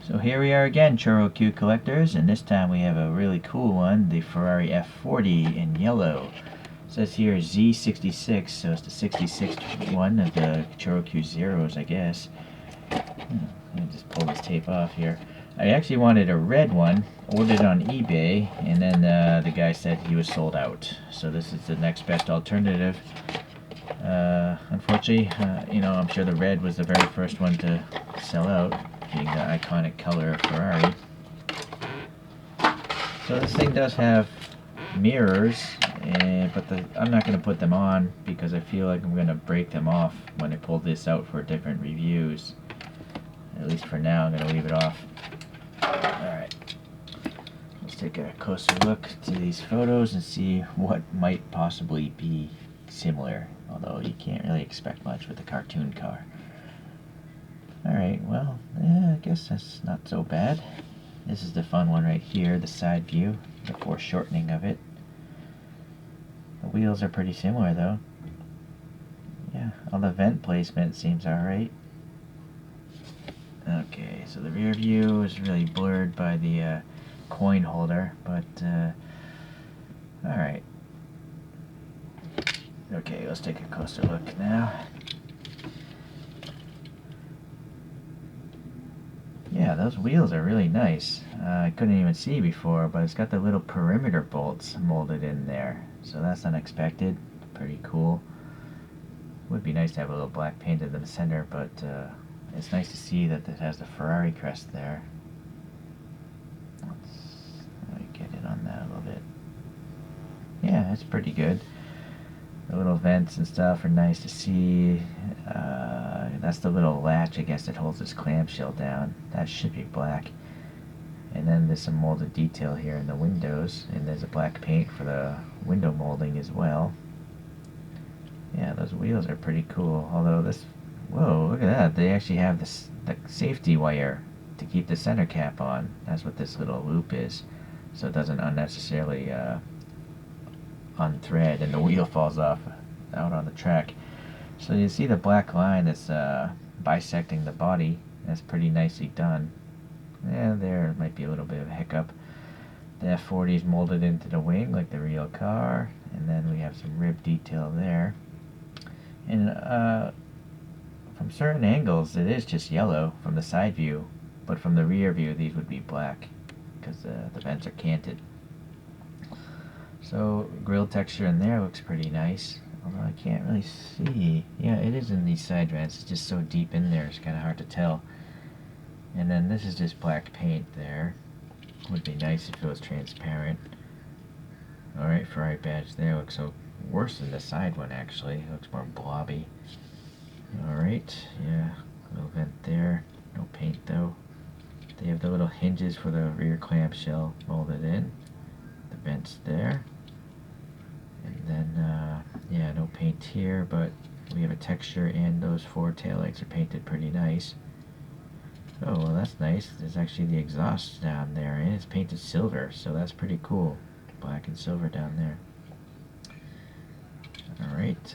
So here we are again, ChoroQ collectors, and this time we have a really cool one, the Ferrari F40 in yellow. It says here Z-66, so it's the 66 one of the ChoroQ Zeros, I guess. Let me just pull this tape off here. I actually wanted a red one, ordered on eBay, and then the guy said he was sold out. So this is the next best alternative. Unfortunately, I'm sure the red was the very first one to sell out, being the iconic color of Ferrari. So this thing does have mirrors, but I'm not going to put them on because I feel like I'm going to break them off when I pull this out for different reviews. At least for now, I'm going to leave it off. Alright, let's take a closer look to these photos and see what might possibly be similar, although you can't really expect much with a cartoon car. Alright, well, I guess that's not so bad. This is the fun one right here, the side view, the foreshortening of it. The wheels are pretty similar though. Yeah, all the vent placement seems alright. Okay, so the rear view is really blurred by the coin holder, but alright. Okay, let's take a closer look now. Yeah, those wheels are really nice. I couldn't even see before, but it's got the little perimeter bolts molded in there. So that's unexpected. Pretty cool. Would be nice to have a little black paint in the center, but it's nice to see that it has the Ferrari crest there. Let me get it on that a little bit. Yeah, it's pretty good. The little vents and stuff are nice to see. That's the little latch, I guess, that holds this clamshell down. That should be black. And then there's some molded detail here in the windows, and there's a black paint for the window molding as well. Yeah, those wheels are pretty cool. Although this, whoa, look at that! They actually have this the safety wire to keep the center cap on. That's what this little loop is, so it doesn't unnecessarily unthread and the wheel falls off out on the track. So you see the black line that's bisecting the body. That's pretty nicely done. Yeah, there might be a little bit of a hiccup. The F40 is molded into the wing like the real car, and then we have some rib detail there. And from certain angles it is just yellow from the side view, but from the rear view these would be black because the vents are canted. So grille texture in there looks pretty nice, although I can't really see. Yeah, it is in these side vents. It's just so deep in there, it's kind of hard to tell. And then this is just black paint there. Would be nice if it was transparent. Alright, Ferrari badge there looks so worse than the side one actually. It looks more blobby. Alright, yeah, little vent there. No paint though. They have the little hinges for the rear clamshell molded in. The vents there. And then, yeah, no paint here, but we have a texture, and those four taillights are painted pretty nice. Oh, well, that's nice. There's actually the exhaust down there, and it's painted silver, so that's pretty cool. Black and silver down there. Alright,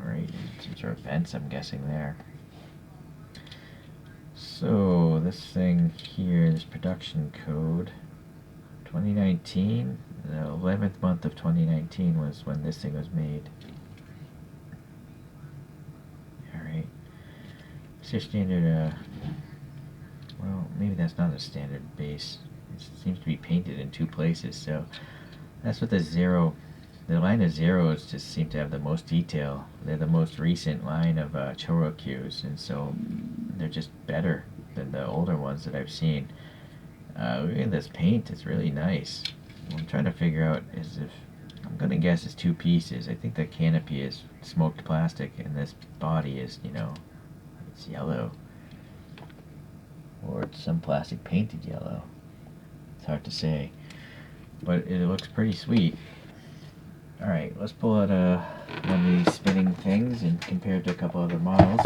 alright, some sort of vents, I'm guessing there. So, this thing here, this production code, 2019, the 11th month of 2019 was when this thing was made. Alright. So standard, well, maybe that's not a standard base. It seems to be painted in two places, so that's what the line of zeros just seem to have the most detail. They're the most recent line of ChoroQs, and so they're just better than the older ones that I've seen. Look at this paint, it's really nice. What I'm trying to figure out is if, I'm going to guess it's two pieces. I think the canopy is smoked plastic and this body is, it's yellow. Or it's some plastic painted yellow. It's hard to say. But it looks pretty sweet. Alright, let's pull out one of these spinning things and compare it to a couple other models.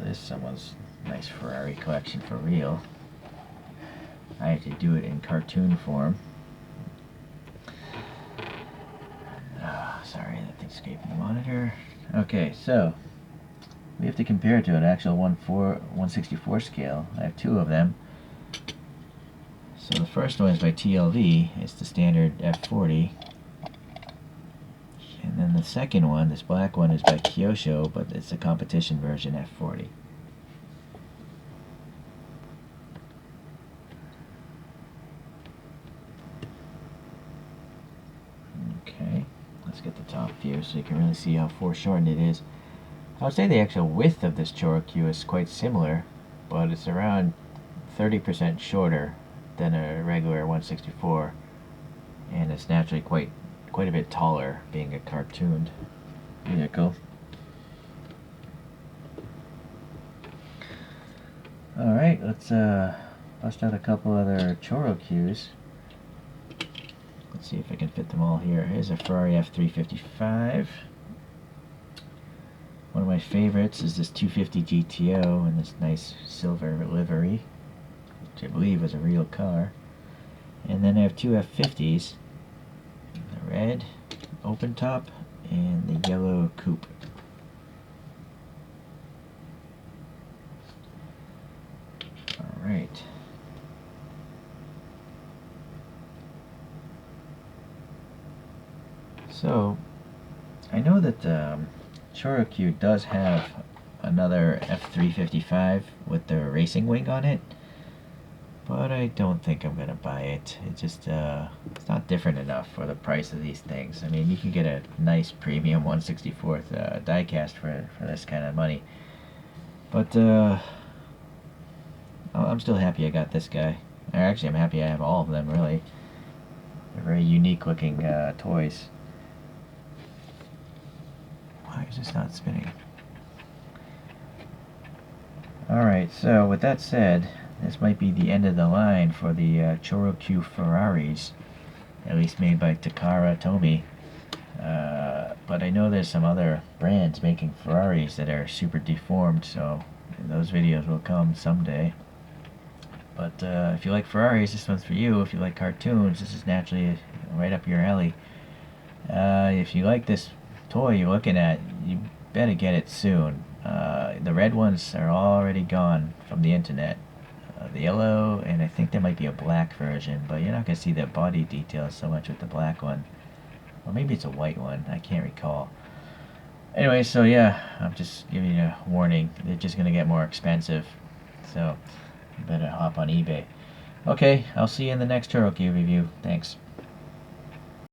This is someone's nice Ferrari collection for real. I had to do it in cartoon form. Escape the monitor. Okay, so we have to compare it to an actual 164 scale. I have two of them. So the first one is by TLV. It's the standard F40. And then the second one, this black one, is by ChoroQ, but it's a competition version F40. Okay, let's get the top view so you can really see how foreshortened it is. I would say the actual width of this Choro-Q is quite similar, but it's around 30% shorter than a regular 164, and it's naturally quite a bit taller, being a cartooned vehicle. Alright, let's bust out a couple other Choro-Qs. Let's see if I can fit them all here. Here's a Ferrari F355. One of my favorites is this 250 GTO in this nice silver livery, which I believe is a real car. And then I have two F50s, the red open top and the yellow coupe. Alright. So, I know that ChoroQ does have another F355 with the racing wing on it, but I don't think I'm gonna buy it. It just it's not different enough for the price of these things. I mean, you can get a nice premium 1/64 diecast for this kind of money, but I'm still happy I got this guy. Or actually, I'm happy I have all of them. Really, they're very unique looking toys. Why is this not spinning? Alright, so with that said, this might be the end of the line for the ChoroQ Ferraris, at least made by Takara Tomy. But I know there's some other brands making Ferraris that are super deformed, so those videos will come someday. But if you like Ferraris, this one's for you. If you like cartoons, this is naturally right up your alley. If you like this toy you're looking at, you better get it soon. The red ones are already gone from the internet. The yellow, and I think there might be a black version, but you're not going to see the body details so much with the black one. Or maybe it's a white one, I can't recall. Anyway, so yeah, I'm just giving you a warning. They're just going to get more expensive, so you better hop on eBay. Okay, I'll see you in the next ChoroQ review. Thanks.